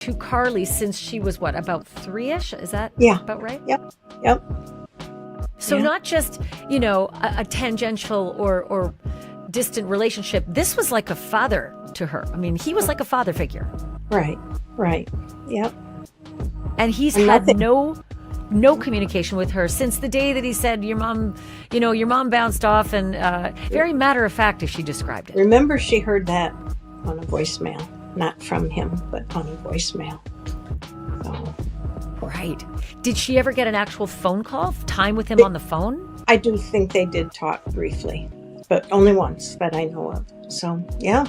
to Carly since she was what, about 3-ish? Is that about right? Yep. So not just, a tangential or distant relationship. This was like a father to her. I mean, he was like a father figure. Right. Yep. And he's had no communication with her since the day that he said, your mom bounced off, and very matter of fact as she described it. Remember, she heard that on a voicemail, not from him, but on a voicemail. So. Right. Did she ever get an actual phone call, time with him on the phone? I do think they did talk briefly, but only once that I know of. So, yeah.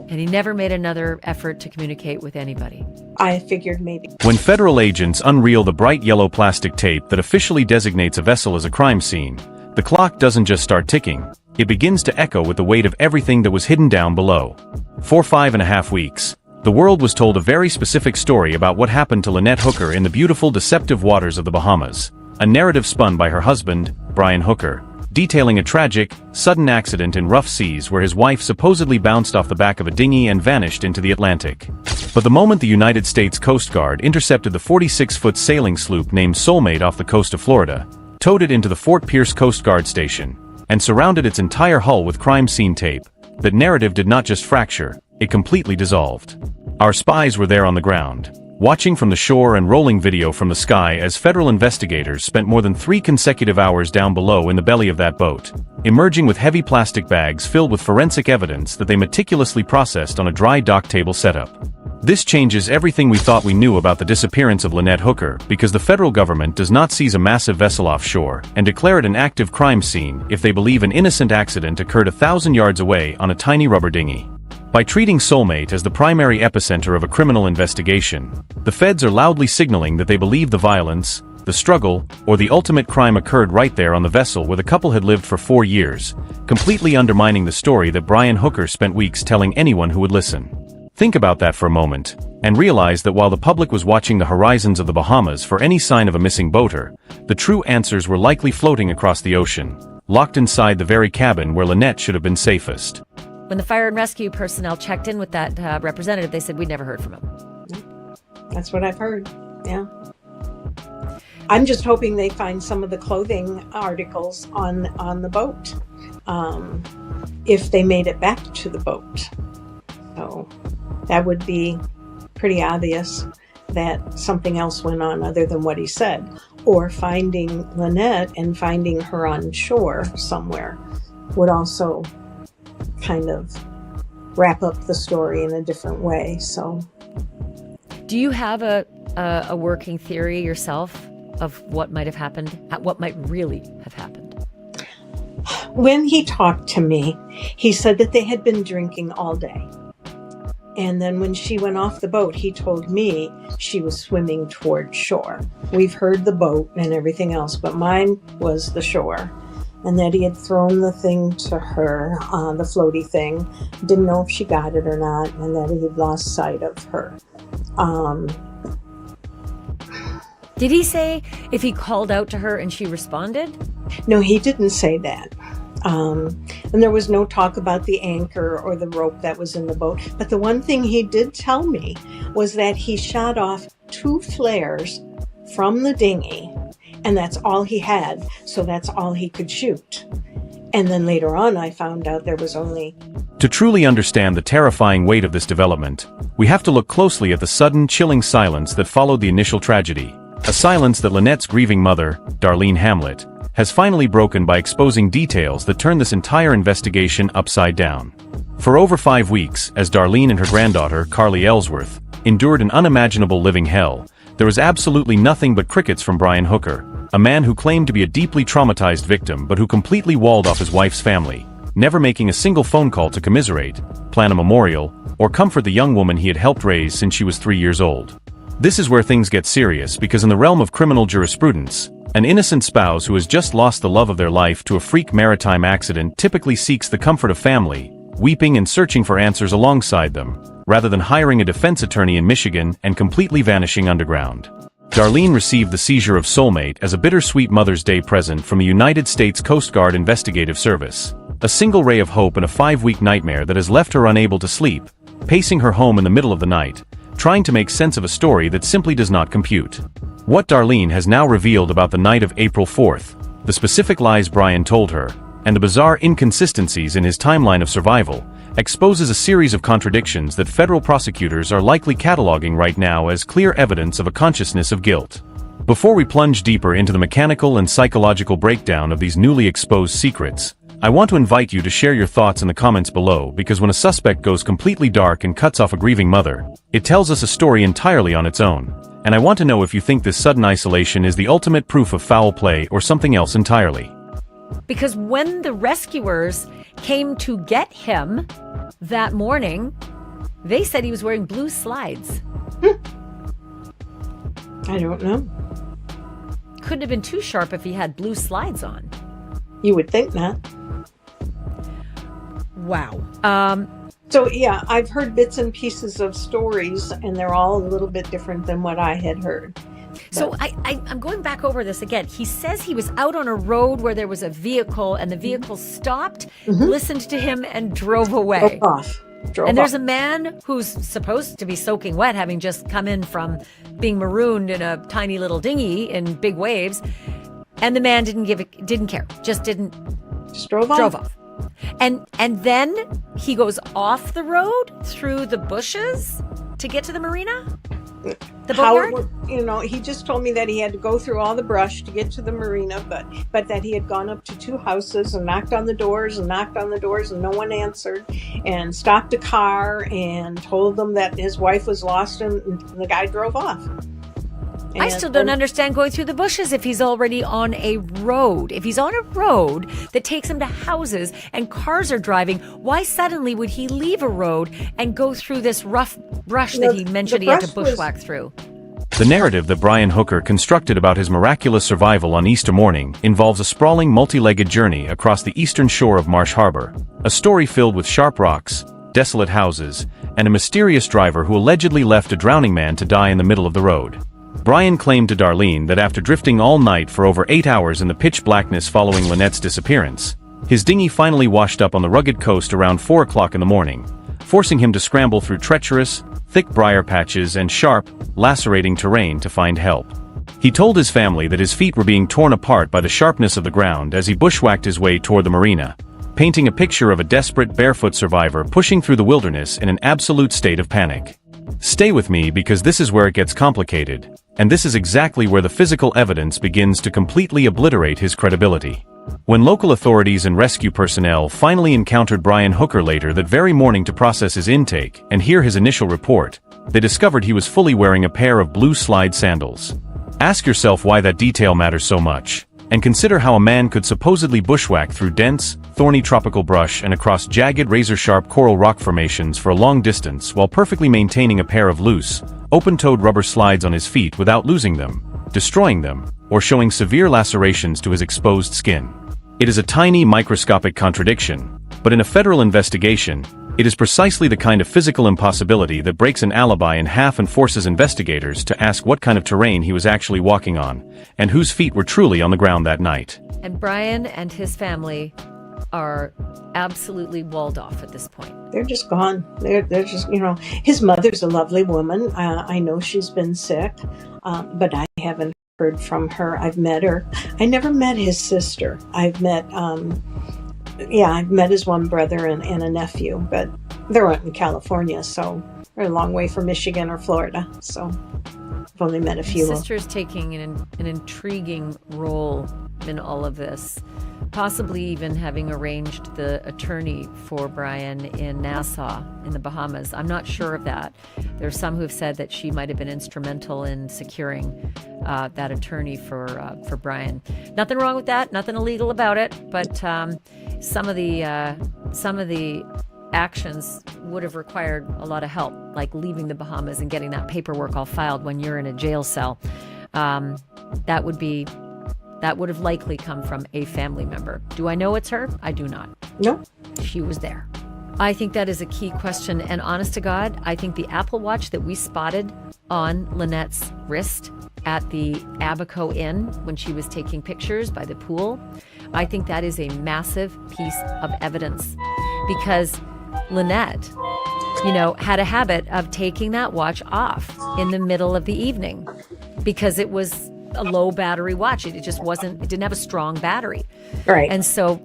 And he never made another effort to communicate with anybody. I figured maybe. When federal agents unreel the bright yellow plastic tape that officially designates a vessel as a crime scene, the clock doesn't just start ticking, it begins to echo with the weight of everything that was hidden down below. For 5.5 weeks, the world was told a very specific story about what happened to Lynette Hooker in the beautiful, deceptive waters of the Bahamas, a narrative spun by her husband, Brian Hooker, detailing a tragic, sudden accident in rough seas where his wife supposedly bounced off the back of a dinghy and vanished into the Atlantic. But the moment the United States Coast Guard intercepted the 46-foot sailing sloop named Soulmate off the coast of Florida, towed it into the Fort Pierce Coast Guard Station, and surrounded its entire hull with crime scene tape, that narrative did not just fracture, it completely dissolved. Our spies were there on the ground, watching from the shore and rolling video from the sky as federal investigators spent more than 3 consecutive hours down below in the belly of that boat, emerging with heavy plastic bags filled with forensic evidence that they meticulously processed on a dry dock table setup. This changes everything we thought we knew about the disappearance of Lynette Hooker, because the federal government does not seize a massive vessel offshore and declare it an active crime scene if they believe an innocent accident occurred 1,000 yards away on a tiny rubber dinghy. By treating Soulmate as the primary epicenter of a criminal investigation, the feds are loudly signaling that they believe the violence, the struggle, or the ultimate crime occurred right there on the vessel where the couple had lived for 4 years, completely undermining the story that Brian Hooker spent weeks telling anyone who would listen. Think about that for a moment, and realize that while the public was watching the horizons of the Bahamas for any sign of a missing boater, the true answers were likely floating across the ocean, locked inside the very cabin where Lynette should have been safest. When the fire and rescue personnel checked in with that representative, they said, we'd never heard from him. That's what I've heard, yeah. I'm just hoping they find some of the clothing articles on the boat, if they made it back to the boat. So that would be pretty obvious that something else went on other than what he said. Or finding Lynette and finding her on shore somewhere would also kind of wrap up the story in a different way. So, do you have a working theory yourself of what might have happened, what might really have happened? When he talked to me, he said that they had been drinking all day. And then when she went off the boat, he told me she was swimming toward shore. We've heard the boat and everything else, but mine was the shore. And that he had thrown the thing to her, the floaty thing, didn't know if she got it or not, and that he had lost sight of her. Did he say if he called out to her and she responded? No, he didn't say that. And there was no talk about the anchor or the rope that was in the boat. But the one thing he did tell me was that he shot off 2 flares from the dinghy, and that's all he had, so that's all he could shoot. And then later on, I found out there was only... To truly understand the terrifying weight of this development, we have to look closely at the sudden, chilling silence that followed the initial tragedy. A silence that Lynette's grieving mother, Darlene Hamlet, has finally broken by exposing details that turn this entire investigation upside down. For over 5 weeks, as Darlene and her granddaughter, Carly Ellsworth, endured an unimaginable living hell, there was absolutely nothing but crickets from Brian Hooker, a man who claimed to be a deeply traumatized victim but who completely walled off his wife's family, never making a single phone call to commiserate, plan a memorial, or comfort the young woman he had helped raise since she was 3 years old. This is where things get serious, because in the realm of criminal jurisprudence, an innocent spouse who has just lost the love of their life to a freak maritime accident typically seeks the comfort of family, weeping and searching for answers alongside them, rather than hiring a defense attorney in Michigan and completely vanishing underground. Darlene received the seizure of Soulmate as a bittersweet Mother's Day present from the United States Coast Guard Investigative Service, a single ray of hope in a 5-week nightmare that has left her unable to sleep, pacing her home in the middle of the night, trying to make sense of a story that simply does not compute. What Darlene has now revealed about the night of April 4th, the specific lies Brian told her, and the bizarre inconsistencies in his timeline of survival, exposes a series of contradictions that federal prosecutors are likely cataloging right now as clear evidence of a consciousness of guilt. Before we plunge deeper into the mechanical and psychological breakdown of these newly exposed secrets, I want to invite you to share your thoughts in the comments below, because when a suspect goes completely dark and cuts off a grieving mother, it tells us a story entirely on its own. And I want to know if you think this sudden isolation is the ultimate proof of foul play or something else entirely. Because when the rescuers came to get him that morning, they said he was wearing blue slides. I don't know. Couldn't have been too sharp if he had blue slides on. You would think not. Wow. So yeah, I've heard bits and pieces of stories, and they're all a little bit different than what I had heard. So I'm going back over this again. He says he was out on a road where there was a vehicle, and the vehicle stopped, listened to him, and drove away. Drove off. And there's a man who's supposed to be soaking wet, having just come in from being marooned in a tiny little dinghy in big waves, and the man didn't care, just drove off. And then he goes off the road through the bushes to get to the marina? The boatyard? He just told me that he had to go through all the brush to get to the marina, but that he had gone up to 2 houses and knocked on the doors and no one answered, and stopped a car and told them that his wife was lost, and the guy drove off. I still don't understand going through the bushes if he's already on a road. If he's on a road that takes him to houses and cars are driving, why suddenly would he leave a road and go through this rough brush that he mentioned he had to bushwhack through? The narrative that Brian Hooker constructed about his miraculous survival on Easter morning involves a sprawling multi-legged journey across the eastern shore of Marsh Harbor, a story filled with sharp rocks, desolate houses, and a mysterious driver who allegedly left a drowning man to die in the middle of the road. Brian claimed to Darlene that after drifting all night for over 8 hours in the pitch blackness following Lynette's disappearance, his dinghy finally washed up on the rugged coast around 4 o'clock in the morning, forcing him to scramble through treacherous, thick briar patches and sharp, lacerating terrain to find help. He told his family that his feet were being torn apart by the sharpness of the ground as he bushwhacked his way toward the marina, painting a picture of a desperate barefoot survivor pushing through the wilderness in an absolute state of panic. Stay with me, because this is where it gets complicated, and this is exactly where the physical evidence begins to completely obliterate his credibility. When local authorities and rescue personnel finally encountered Brian Hooker later that very morning to process his intake and hear his initial report, they discovered he was fully wearing a pair of blue slide sandals. Ask yourself why that detail matters so much, and consider how a man could supposedly bushwhack through dense, thorny tropical brush and across jagged razor-sharp coral rock formations for a long distance while perfectly maintaining a pair of loose, open-toed rubber slides on his feet without losing them, destroying them, or showing severe lacerations to his exposed skin. It is a tiny microscopic contradiction, but in a federal investigation, it is precisely the kind of physical impossibility that breaks an alibi in half and forces investigators to ask what kind of terrain he was actually walking on, and whose feet were truly on the ground that night. And Brian and his family are absolutely walled off at this point. They're just gone. They're just, his mother's a lovely woman. I know she's been sick, but I haven't heard from her. I've met her. I never met his sister. I've met his one brother and a nephew, but they're out in California, so they're a long way from Michigan or Florida. So I've only met a few. His sister's taking an intriguing role in all of this, possibly even having arranged the attorney for Brian in Nassau in the Bahamas. I'm not sure of that. There's some who've said that she might have been instrumental in securing that attorney for Brian. Nothing wrong with that, nothing illegal about it, but some of the actions would have required a lot of help, like leaving the Bahamas and getting that paperwork all filed when you're in a jail cell. That would have likely come from a family member. Do I know it's her? I do not. No. She was there. I think that is a key question, and honest to God, I think the Apple Watch that we spotted on Lynette's wrist at the Abaco Inn when she was taking pictures by the pool, I think that is a massive piece of evidence, because Lynette had a habit of taking that watch off in the middle of the evening because it was a low battery watch. It didn't have a strong battery. Right. And so,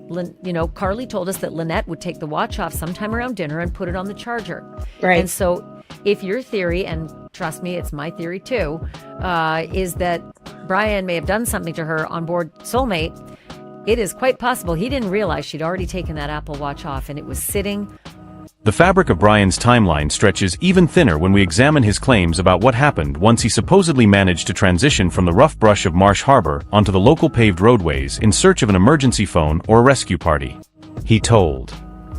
Carly told us that Lynette would take the watch off sometime around dinner and put it on the charger. Right. And so if your theory, and trust me, it's my theory too, is that Brian may have done something to her on board Soulmate, it is quite possible he didn't realize she'd already taken that Apple Watch off and it was sitting. The fabric of Brian's timeline stretches even thinner when we examine his claims about what happened once he supposedly managed to transition from the rough brush of Marsh Harbor onto the local paved roadways in search of an emergency phone or a rescue party. He told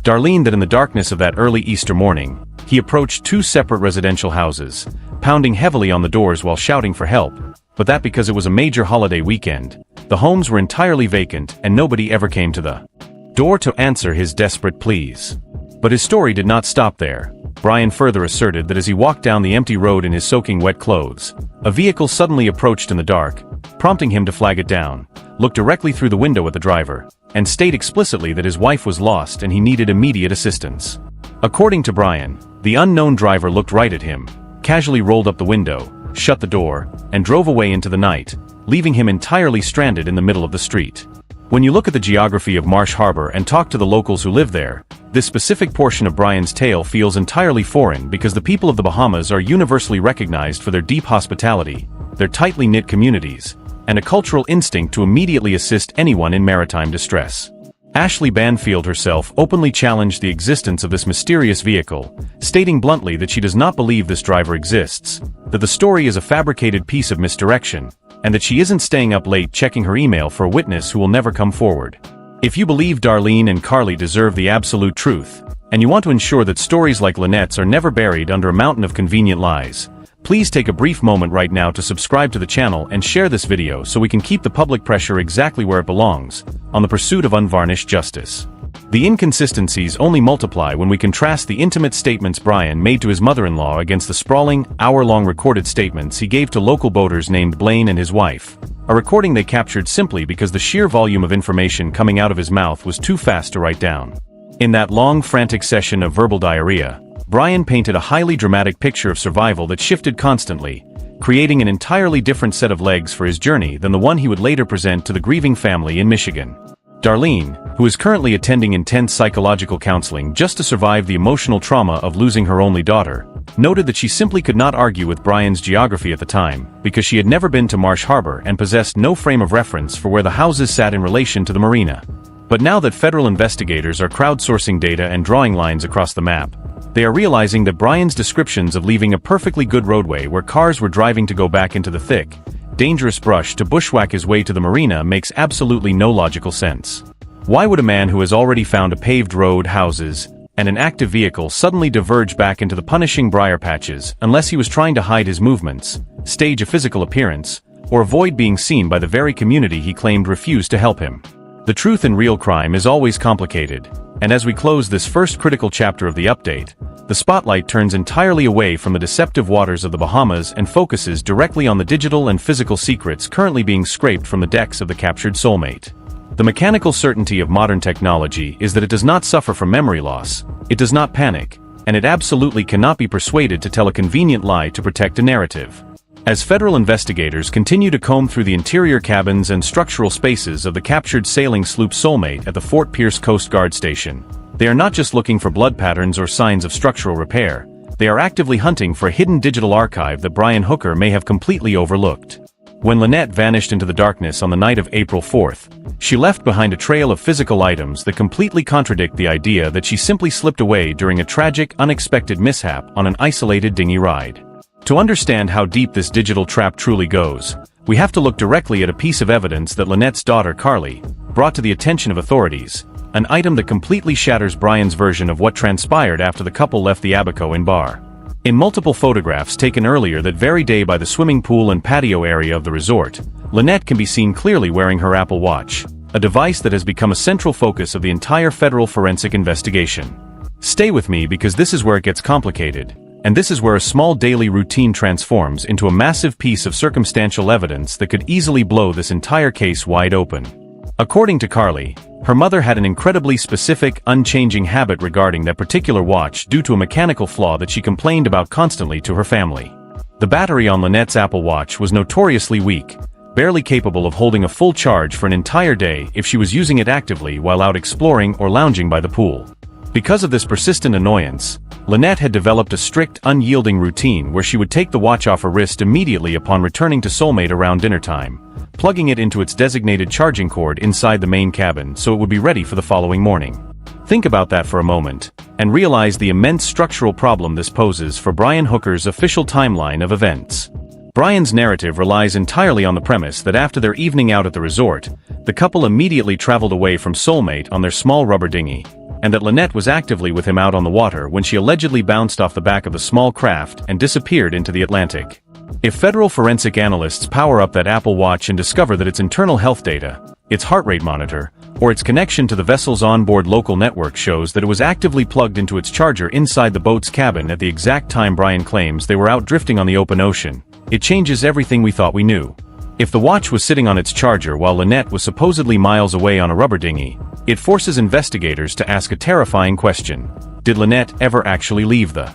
Darlene that in the darkness of that early Easter morning, he approached 2 separate residential houses, pounding heavily on the doors while shouting for help, but that because it was a major holiday weekend, the homes were entirely vacant and nobody ever came to the door to answer his desperate pleas. But his story did not stop there. Brian further asserted that as he walked down the empty road in his soaking wet clothes, a vehicle suddenly approached in the dark, prompting him to flag it down, look directly through the window at the driver, and state explicitly that his wife was lost and he needed immediate assistance. According to Brian, the unknown driver looked right at him, casually rolled up the window, shut the door, and drove away into the night, leaving him entirely stranded in the middle of the street. When you look at the geography of Marsh Harbor and talk to the locals who live there, this specific portion of Brian's tale feels entirely foreign because the people of the Bahamas are universally recognized for their deep hospitality, their tightly knit communities, and a cultural instinct to immediately assist anyone in maritime distress. Ashley Banfield herself openly challenged the existence of this mysterious vehicle, stating bluntly that she does not believe this driver exists, that the story is a fabricated piece of misdirection, and that she isn't staying up late checking her email for a witness who will never come forward. If you believe Darlene and Carly deserve the absolute truth, and you want to ensure that stories like Lynette's are never buried under a mountain of convenient lies, please take a brief moment right now to subscribe to the channel and share this video so we can keep the public pressure exactly where it belongs, on the pursuit of unvarnished justice. The inconsistencies only multiply when we contrast the intimate statements Brian made to his mother-in-law against the sprawling, hour-long recorded statements he gave to local boaters named Blaine and his wife, a recording they captured simply because the sheer volume of information coming out of his mouth was too fast to write down. In that long, frantic session of verbal diarrhea, Brian painted a highly dramatic picture of survival that shifted constantly, creating an entirely different set of legs for his journey than the one he would later present to the grieving family in Michigan. Darlene, who is currently attending intense psychological counseling just to survive the emotional trauma of losing her only daughter, noted that she simply could not argue with Brian's geography at the time because she had never been to Marsh Harbor and possessed no frame of reference for where the houses sat in relation to the marina. But now that federal investigators are crowdsourcing data and drawing lines across the map, they are realizing that Brian's descriptions of leaving a perfectly good roadway where cars were driving to go back into the thick, dangerous brush to bushwhack his way to the marina makes absolutely no logical sense. Why would a man who has already found a paved road, houses, and an active vehicle suddenly diverge back into the punishing briar patches unless he was trying to hide his movements, stage a physical appearance, or avoid being seen by the very community he claimed refused to help him? The truth in real crime is always complicated, and as we close this first critical chapter of the update, the spotlight turns entirely away from the deceptive waters of the Bahamas and focuses directly on the digital and physical secrets currently being scraped from the decks of the captured Soulmate. The mechanical certainty of modern technology is that it does not suffer from memory loss, it does not panic, and it absolutely cannot be persuaded to tell a convenient lie to protect a narrative. As federal investigators continue to comb through the interior cabins and structural spaces of the captured sailing sloop Soulmate at the Fort Pierce Coast Guard Station, they are not just looking for blood patterns or signs of structural repair, they are actively hunting for a hidden digital archive that Brian Hooker may have completely overlooked. When Lynette vanished into the darkness on the night of April 4th, she left behind a trail of physical items that completely contradict the idea that she simply slipped away during a tragic, unexpected mishap on an isolated dinghy ride. To understand how deep this digital trap truly goes, we have to look directly at a piece of evidence that Lynette's daughter Carly brought to the attention of authorities, an item that completely shatters Brian's version of what transpired after the couple left the Abaco Inn bar. In multiple photographs taken earlier that very day by the swimming pool and patio area of the resort, Lynette can be seen clearly wearing her Apple Watch, a device that has become a central focus of the entire federal forensic investigation. Stay with me because this is where it gets complicated, and this is where a small daily routine transforms into a massive piece of circumstantial evidence that could easily blow this entire case wide open. According to Carly, Her mother had an incredibly specific, unchanging habit regarding that particular watch due to a mechanical flaw that she complained about constantly to her family. The battery on Lynette's Apple Watch was notoriously weak, barely capable of holding a full charge for an entire day if she was using it actively while out exploring or lounging by the pool. Because of this persistent annoyance, Lynette had developed a strict, unyielding routine where she would take the watch off her wrist immediately upon returning to Soulmate around dinner time, plugging it into its designated charging cord inside the main cabin so it would be ready for the following morning. Think about that for a moment, and realize the immense structural problem this poses for Brian Hooker's official timeline of events. Brian's narrative relies entirely on the premise that after their evening out at the resort, the couple immediately traveled away from Soulmate on their small rubber dinghy, and that Lynette was actively with him out on the water when she allegedly bounced off the back of the small craft and disappeared into the Atlantic. If federal forensic analysts power up that Apple Watch and discover that its internal health data, its heart rate monitor, or its connection to the vessel's onboard local network shows that it was actively plugged into its charger inside the boat's cabin at the exact time Brian claims they were out drifting on the open ocean, it changes everything we thought we knew. If the watch was sitting on its charger while Lynette was supposedly miles away on a rubber dinghy, it forces investigators to ask a terrifying question. Did Lynette ever actually leave the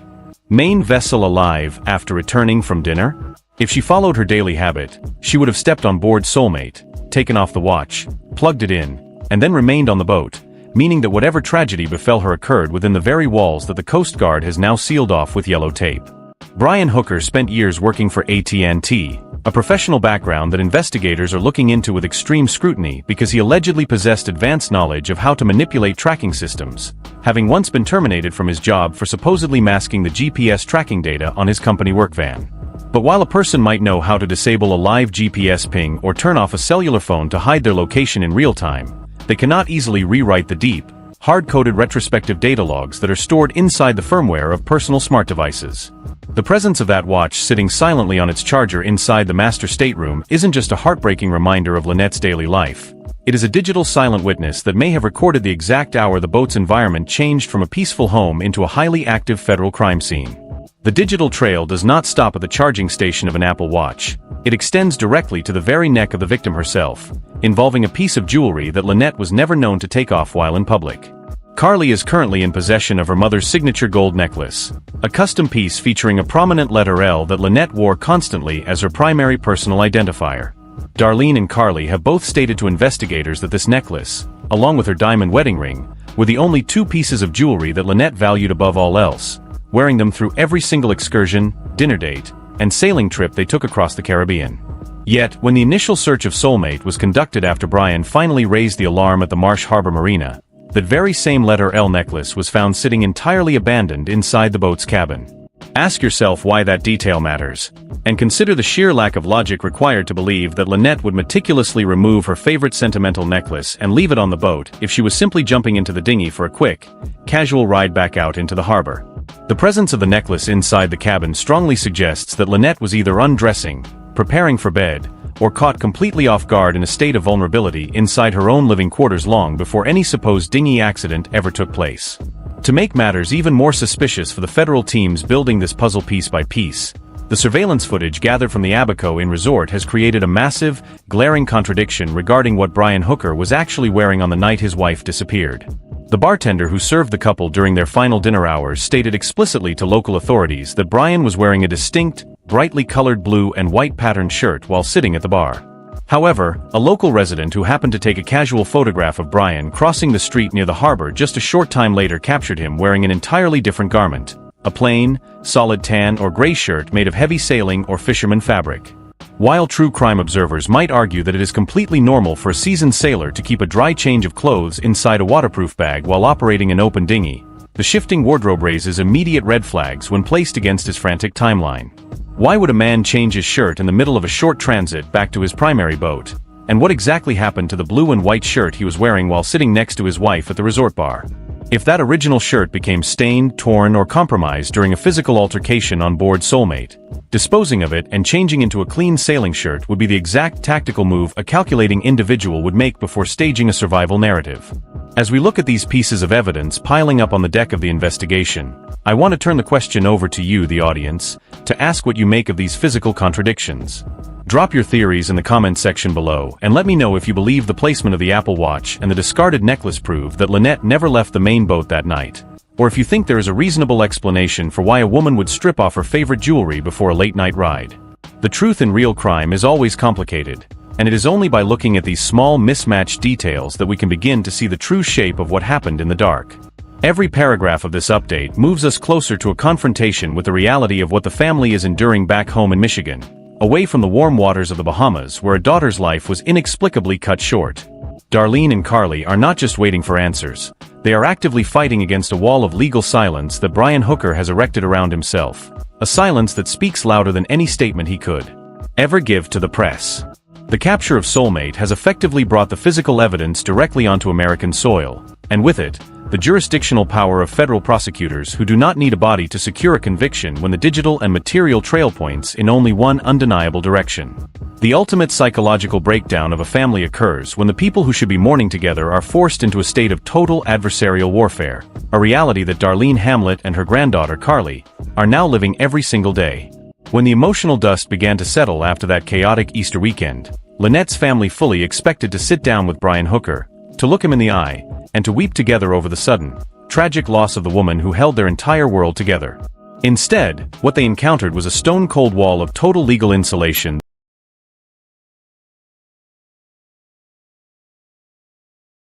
main vessel alive after returning from dinner? If she followed her daily habit, she would have stepped on board Soulmate, taken off the watch, plugged it in, and then remained on the boat, meaning that whatever tragedy befell her occurred within the very walls that the Coast Guard has now sealed off with yellow tape. Brian Hooker spent years working for AT&T, a professional background that investigators are looking into with extreme scrutiny because he allegedly possessed advanced knowledge of how to manipulate tracking systems, having once been terminated from his job for supposedly masking the GPS tracking data on his company work van. But while a person might know how to disable a live GPS ping or turn off a cellular phone to hide their location in real time, they cannot easily rewrite the deep, hard-coded retrospective data logs that are stored inside the firmware of personal smart devices. The presence of that watch sitting silently on its charger inside the master stateroom isn't just a heartbreaking reminder of Lynette's daily life. It is a digital silent witness that may have recorded the exact hour the boat's environment changed from a peaceful home into a highly active federal crime scene. The digital trail does not stop at the charging station of an Apple Watch. It extends directly to the very neck of the victim herself, involving a piece of jewelry that Lynette was never known to take off while in public. Carly is currently in possession of her mother's signature gold necklace, a custom piece featuring a prominent letter L that Lynette wore constantly as her primary personal identifier. Darlene and Carly have both stated to investigators that this necklace, along with her diamond wedding ring, were the only two pieces of jewelry that Lynette valued above all else, wearing them through every single excursion, dinner date, and sailing trip they took across the Caribbean. Yet, when the initial search of Soulmate was conducted after Brian finally raised the alarm at the Marsh Harbor Marina, that very same letter L necklace was found sitting entirely abandoned inside the boat's cabin. Ask yourself why that detail matters, and consider the sheer lack of logic required to believe that Lynette would meticulously remove her favorite sentimental necklace and leave it on the boat if she was simply jumping into the dinghy for a quick, casual ride back out into the harbor. The presence of the necklace inside the cabin strongly suggests that Lynette was either undressing, preparing for bed, or caught completely off guard in a state of vulnerability inside her own living quarters long before any supposed dinghy accident ever took place. To make matters even more suspicious for the federal teams building this puzzle piece by piece, the surveillance footage gathered from the Abaco Inn resort has created a massive, glaring contradiction regarding what Brian Hooker was actually wearing on the night his wife disappeared. The bartender who served the couple during their final dinner hours stated explicitly to local authorities that Brian was wearing a distinct, brightly colored blue and white patterned shirt while sitting at the bar. However, a local resident who happened to take a casual photograph of Brian crossing the street near the harbor just a short time later captured him wearing an entirely different garment, a plain, solid tan or gray shirt made of heavy sailing or fisherman fabric. While true crime observers might argue that it is completely normal for a seasoned sailor to keep a dry change of clothes inside a waterproof bag while operating an open dinghy, the shifting wardrobe raises immediate red flags when placed against his frantic timeline. Why would a man change his shirt in the middle of a short transit back to his primary boat? And what exactly happened to the blue and white shirt he was wearing while sitting next to his wife at the resort bar? If that original shirt became stained, torn, or compromised during a physical altercation on board Soulmate, disposing of it and changing into a clean sailing shirt would be the exact tactical move a calculating individual would make before staging a survival narrative. As we look at these pieces of evidence piling up on the deck of the investigation, I want to turn the question over to you, the audience, to ask what you make of these physical contradictions. Drop your theories in the comments section below and let me know if you believe the placement of the Apple Watch and the discarded necklace prove that Lynette never left the main boat that night, or if you think there is a reasonable explanation for why a woman would strip off her favorite jewelry before a late-night ride. The truth in real crime is always complicated, and it is only by looking at these small mismatched details that we can begin to see the true shape of what happened in the dark. Every paragraph of this update moves us closer to a confrontation with the reality of what the family is enduring back home in Michigan, away from the warm waters of the Bahamas where a daughter's life was inexplicably cut short. Darlene and Carly are not just waiting for answers, they are actively fighting against a wall of legal silence that Brian Hooker has erected around himself, a silence that speaks louder than any statement he could ever give to the press. The capture of Soulmate has effectively brought the physical evidence directly onto American soil, and with it, the jurisdictional power of federal prosecutors who do not need a body to secure a conviction when the digital and material trail points in only one undeniable direction. The ultimate psychological breakdown of a family occurs when the people who should be mourning together are forced into a state of total adversarial warfare, a reality that Darlene Hamlet and her granddaughter Carly are now living every single day. When the emotional dust began to settle after that chaotic Easter weekend, Lynette's family fully expected to sit down with Brian Hooker, to look him in the eye, and to weep together over the sudden, tragic loss of the woman who held their entire world together. Instead, what they encountered was a stone-cold wall of total legal insulation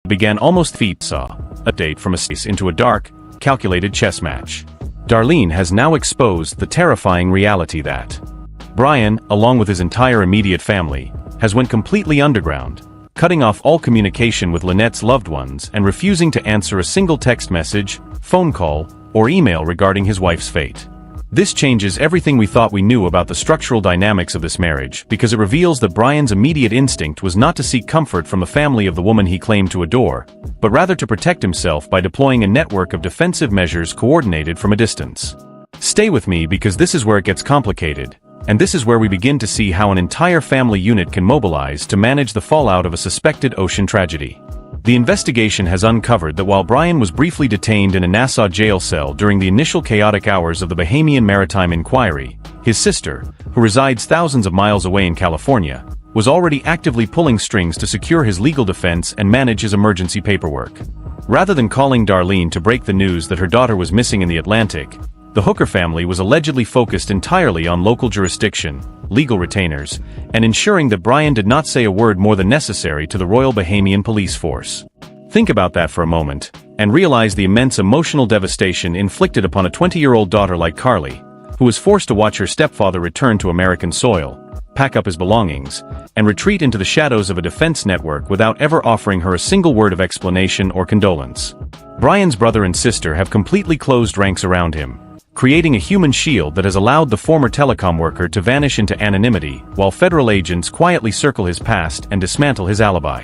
that began almost feet saw update from a space into a dark, calculated chess match. Darlene has now exposed the terrifying reality that Brian, along with his entire immediate family, has went completely underground, cutting off all communication with Lynette's loved ones and refusing to answer a single text message, phone call, or email regarding his wife's fate. This changes everything we thought we knew about the structural dynamics of this marriage because it reveals that Brian's immediate instinct was not to seek comfort from the family of the woman he claimed to adore, but rather to protect himself by deploying a network of defensive measures coordinated from a distance. Stay with me because this is where it gets complicated, and this is where we begin to see how an entire family unit can mobilize to manage the fallout of a suspected ocean tragedy. The investigation has uncovered that while Brian was briefly detained in a Nassau jail cell during the initial chaotic hours of the Bahamian Maritime Inquiry, his sister, who resides thousands of miles away in California, was already actively pulling strings to secure his legal defense and manage his emergency paperwork. Rather than calling Darlene to break the news that her daughter was missing in the Atlantic, the Hooker family was allegedly focused entirely on local jurisdiction, legal retainers, and ensuring that Brian did not say a word more than necessary to the Royal Bahamian Police Force. Think about that for a moment, and realize the immense emotional devastation inflicted upon a 20-year-old daughter like Carly, who was forced to watch her stepfather return to American soil, pack up his belongings, and retreat into the shadows of a defense network without ever offering her a single word of explanation or condolence. Brian's brother and sister have completely closed ranks around him, creating a human shield that has allowed the former telecom worker to vanish into anonymity while federal agents quietly circle his past and dismantle his alibi.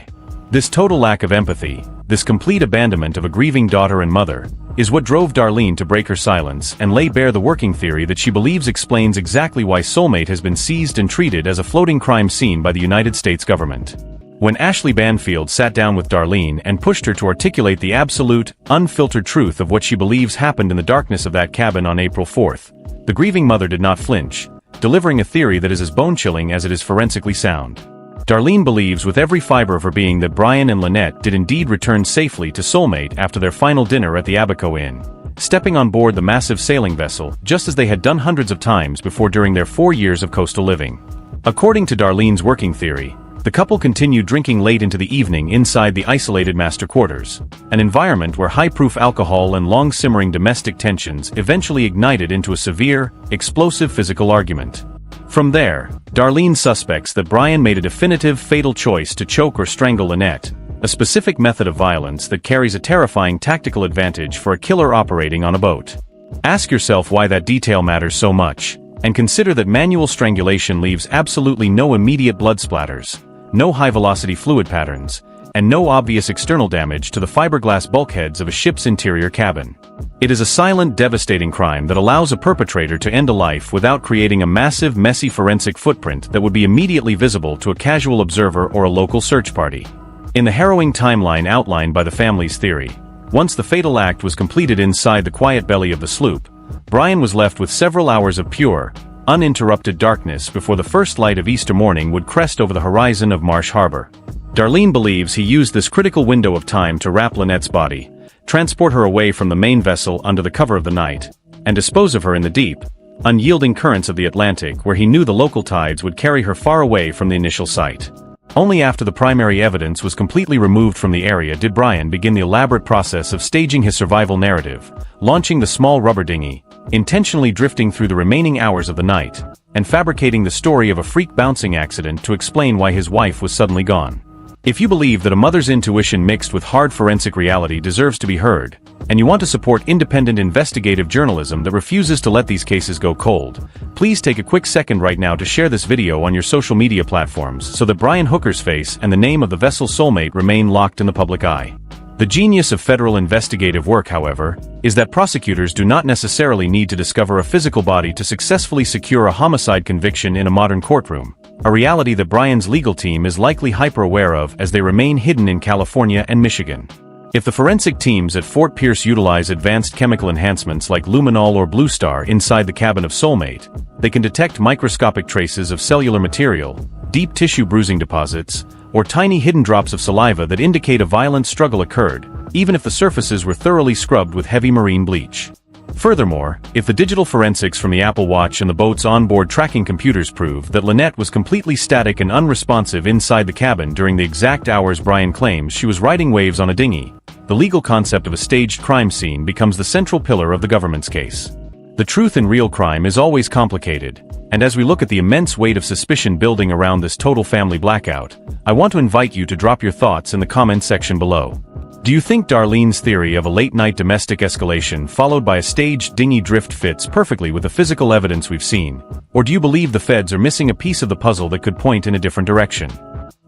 This total lack of empathy, this complete abandonment of a grieving daughter and mother, is what drove Darlene to break her silence and lay bare the working theory that she believes explains exactly why Soulmate has been seized and treated as a floating crime scene by the United States government. When Ashley Banfield sat down with Darlene and pushed her to articulate the absolute, unfiltered truth of what she believes happened in the darkness of that cabin on April 4th, the grieving mother did not flinch, delivering a theory that is as bone-chilling as it is forensically sound. Darlene believes with every fiber of her being that Brian and Lynette did indeed return safely to Soulmate after their final dinner at the Abaco Inn, stepping on board the massive sailing vessel just as they had done hundreds of times before during their 4 years of coastal living. According to Darlene's working theory, the couple continued drinking late into the evening inside the isolated master quarters, an environment where high-proof alcohol and long-simmering domestic tensions eventually ignited into a severe, explosive physical argument. From there, Darlene suspects that Brian made a definitive, fatal choice to choke or strangle Lynette, a specific method of violence that carries a terrifying tactical advantage for a killer operating on a boat. Ask yourself why that detail matters so much, and consider that manual strangulation leaves absolutely no immediate blood splatters, no high-velocity fluid patterns, and no obvious external damage to the fiberglass bulkheads of a ship's interior cabin. It is a silent, devastating crime that allows a perpetrator to end a life without creating a massive, messy forensic footprint that would be immediately visible to a casual observer or a local search party. In the harrowing timeline outlined by the family's theory, once the fatal act was completed inside the quiet belly of the sloop, Brian was left with several hours of pure, uninterrupted darkness before the first light of Easter morning would crest over the horizon of Marsh Harbor. Darlene believes he used this critical window of time to wrap Lynette's body, transport her away from the main vessel under the cover of the night, and dispose of her in the deep, unyielding currents of the Atlantic where he knew the local tides would carry her far away from the initial site. Only after the primary evidence was completely removed from the area did Brian begin the elaborate process of staging his survival narrative, launching the small rubber dinghy, intentionally drifting through the remaining hours of the night, and fabricating the story of a freak bouncing accident to explain why his wife was suddenly gone. If you believe that a mother's intuition mixed with hard forensic reality deserves to be heard, and you want to support independent investigative journalism that refuses to let these cases go cold, please take a quick second right now to share this video on your social media platforms so that Brian Hooker's face and the name of the vessel Soulmate remain locked in the public eye. The genius of federal investigative work, however, is that prosecutors do not necessarily need to discover a physical body to successfully secure a homicide conviction in a modern courtroom, a reality that Brian's legal team is likely hyper-aware of as they remain hidden in California and Michigan. If the forensic teams at Fort Pierce utilize advanced chemical enhancements like luminol or blue star inside the cabin of Soulmate, they can detect microscopic traces of cellular material, deep tissue bruising deposits, or tiny hidden drops of saliva that indicate a violent struggle occurred, even if the surfaces were thoroughly scrubbed with heavy marine bleach. Furthermore, if the digital forensics from the Apple Watch and the boat's onboard tracking computers prove that Lynette was completely static and unresponsive inside the cabin during the exact hours Brian claims she was riding waves on a dinghy, the legal concept of a staged crime scene becomes the central pillar of the government's case. The truth in real crime is always complicated, and as we look at the immense weight of suspicion building around this total family blackout, I want to invite you to drop your thoughts in the comments section below. Do you think Darlene's theory of a late-night domestic escalation followed by a staged dinghy drift fits perfectly with the physical evidence we've seen, or do you believe the feds are missing a piece of the puzzle that could point in a different direction?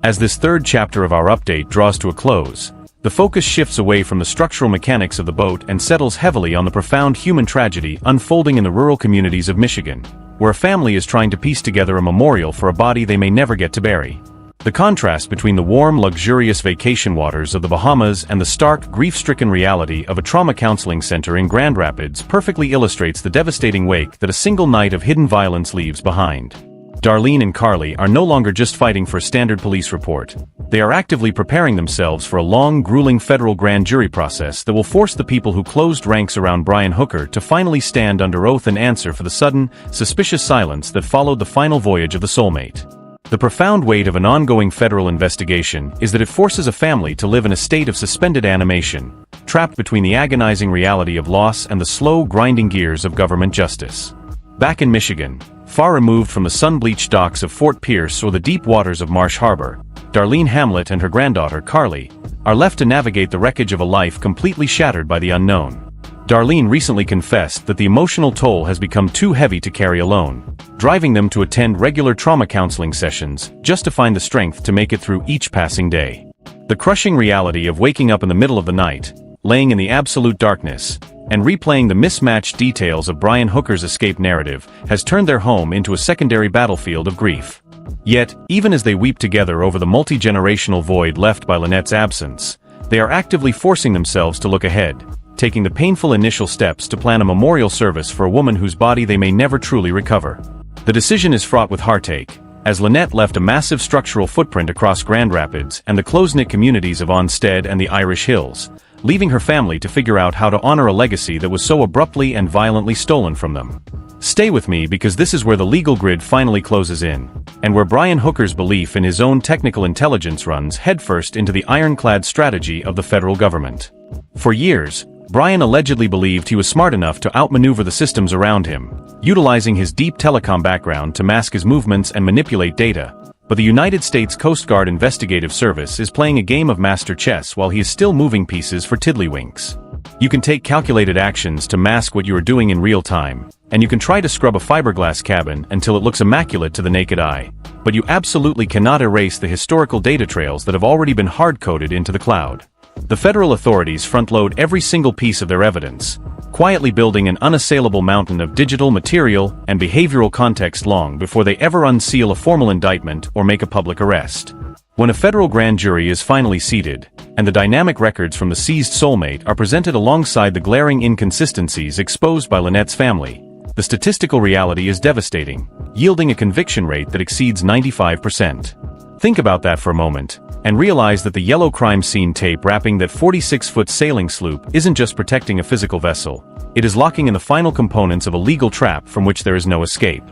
As this third chapter of our update draws to a close, the focus shifts away from the structural mechanics of the boat and settles heavily on the profound human tragedy unfolding in the rural communities of Michigan, where a family is trying to piece together a memorial for a body they may never get to bury. The contrast between the warm, luxurious vacation waters of the Bahamas and the stark, grief-stricken reality of a trauma counseling center in Grand Rapids perfectly illustrates the devastating wake that a single night of hidden violence leaves behind. Darlene and Carly are no longer just fighting for a standard police report. They are actively preparing themselves for a long, grueling federal grand jury process that will force the people who closed ranks around Brian Hooker to finally stand under oath and answer for the sudden, suspicious silence that followed the final voyage of the Soulmate. The profound weight of an ongoing federal investigation is that it forces a family to live in a state of suspended animation, trapped between the agonizing reality of loss and the slow, grinding gears of government justice. Back in Michigan, far removed from the sun-bleached docks of Fort Pierce or the deep waters of Marsh Harbor, Darlene Hamlet and her granddaughter, Carly, are left to navigate the wreckage of a life completely shattered by the unknown. Darlene recently confessed that the emotional toll has become too heavy to carry alone, driving them to attend regular trauma counseling sessions just to find the strength to make it through each passing day. The crushing reality of waking up in the middle of the night, laying in the absolute darkness, and replaying the mismatched details of Brian Hooker's escape narrative has turned their home into a secondary battlefield of grief. Yet, even as they weep together over the multi-generational void left by Lynette's absence, they are actively forcing themselves to look ahead, taking the painful initial steps to plan a memorial service for a woman whose body they may never truly recover. The decision is fraught with heartache, as Lynette left a massive structural footprint across Grand Rapids and the close-knit communities of Onstead and the Irish Hills, leaving her family to figure out how to honor a legacy that was so abruptly and violently stolen from them. Stay with me because this is where the legal grid finally closes in, and where Brian Hooker's belief in his own technical intelligence runs headfirst into the ironclad strategy of the federal government. For years, Brian allegedly believed he was smart enough to outmaneuver the systems around him, utilizing his deep telecom background to mask his movements and manipulate data. But the United States Coast Guard Investigative Service is playing a game of master chess while he is still moving pieces for tiddlywinks. You can take calculated actions to mask what you are doing in real time, and you can try to scrub a fiberglass cabin until it looks immaculate to the naked eye, but you absolutely cannot erase the historical data trails that have already been hard-coded into the cloud. The federal authorities front-load every single piece of their evidence, quietly building an unassailable mountain of digital, material, and behavioral context long before they ever unseal a formal indictment or make a public arrest. When a federal grand jury is finally seated, and the dynamic records from the seized Soulmate are presented alongside the glaring inconsistencies exposed by Lynette's family, the statistical reality is devastating, yielding a conviction rate that exceeds 95%. Think about that for a moment, and realize that the yellow crime scene tape wrapping that 46-foot sailing sloop isn't just protecting a physical vessel, it is locking in the final components of a legal trap from which there is no escape.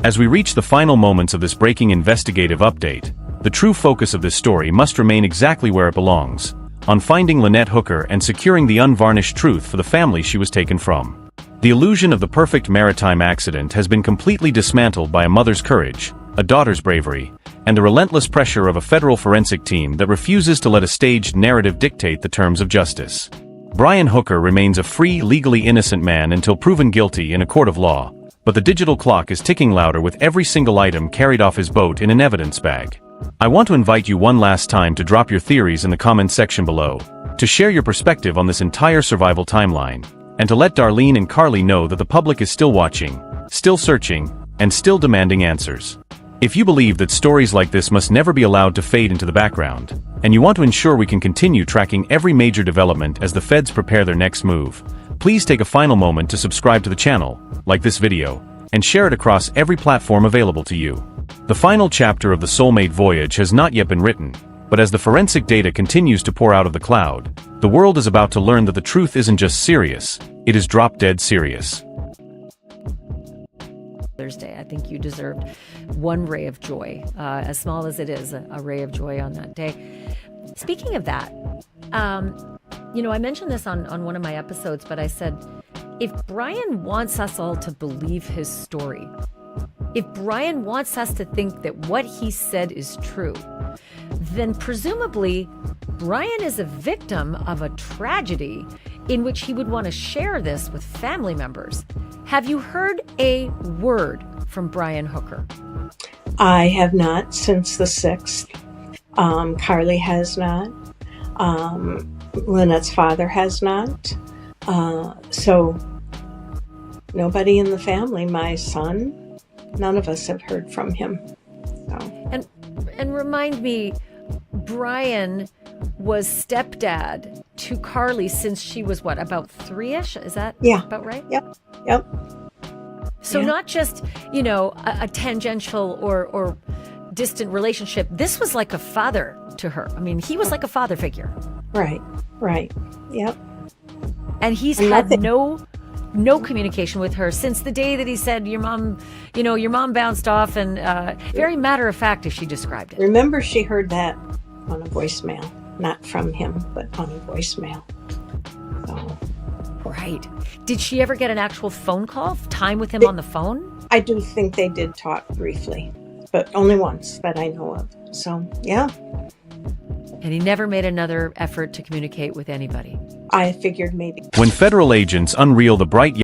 As we reach the final moments of this breaking investigative update, the true focus of this story must remain exactly where it belongs, on finding Lynette Hooker and securing the unvarnished truth for the family she was taken from. The illusion of the perfect maritime accident has been completely dismantled by a mother's courage, a daughter's bravery, and the relentless pressure of a federal forensic team that refuses to let a staged narrative dictate the terms of justice. Brian Hooker remains a free, legally innocent man until proven guilty in a court of law, but the digital clock is ticking louder with every single item carried off his boat in an evidence bag. I want to invite you one last time to drop your theories in the comments section below, to share your perspective on this entire survival timeline, and to let Darlene and Carly know that the public is still watching, still searching, and still demanding answers. If you believe that stories like this must never be allowed to fade into the background, and you want to ensure we can continue tracking every major development as the feds prepare their next move, please take a final moment to subscribe to the channel, like this video, and share it across every platform available to you. The final chapter of the Soulmate voyage has not yet been written, but as the forensic data continues to pour out of the cloud, the world is about to learn that the truth isn't just serious, it is drop-dead serious. Thursday, I think you deserved one ray of joy, as small as it is, a ray of joy on that day. Speaking of that, I mentioned this on one of my episodes, but I said, if Brian wants us all to believe his story, if Brian wants us to think that what he said is true, then presumably Brian is a victim of a tragedy in which he would want to share this with family members. Have you heard a word from Brian Hooker? I have not since the 6th. Carly has not. Lynette's father has not. So nobody in the family, my son, none of us have heard from him. So. And remind me, Brian was stepdad to Carly since she was what, about 3-ish? Is that about right? Yep. So not just, a tangential or distant relationship. This was like a father to her. I mean, he was like a father figure. Right. Yep. And he's had no communication with her since the day that he said, your mom bounced off, and very matter of fact as she described it. Remember, she heard that on a voicemail, not from him, but on a voicemail. So. Right. Did she ever get an actual phone call, time with him on the phone? I do think they did talk briefly, but only once that I know of. So, yeah. And he never made another effort to communicate with anybody. I figured maybe. When federal agents unreel the bright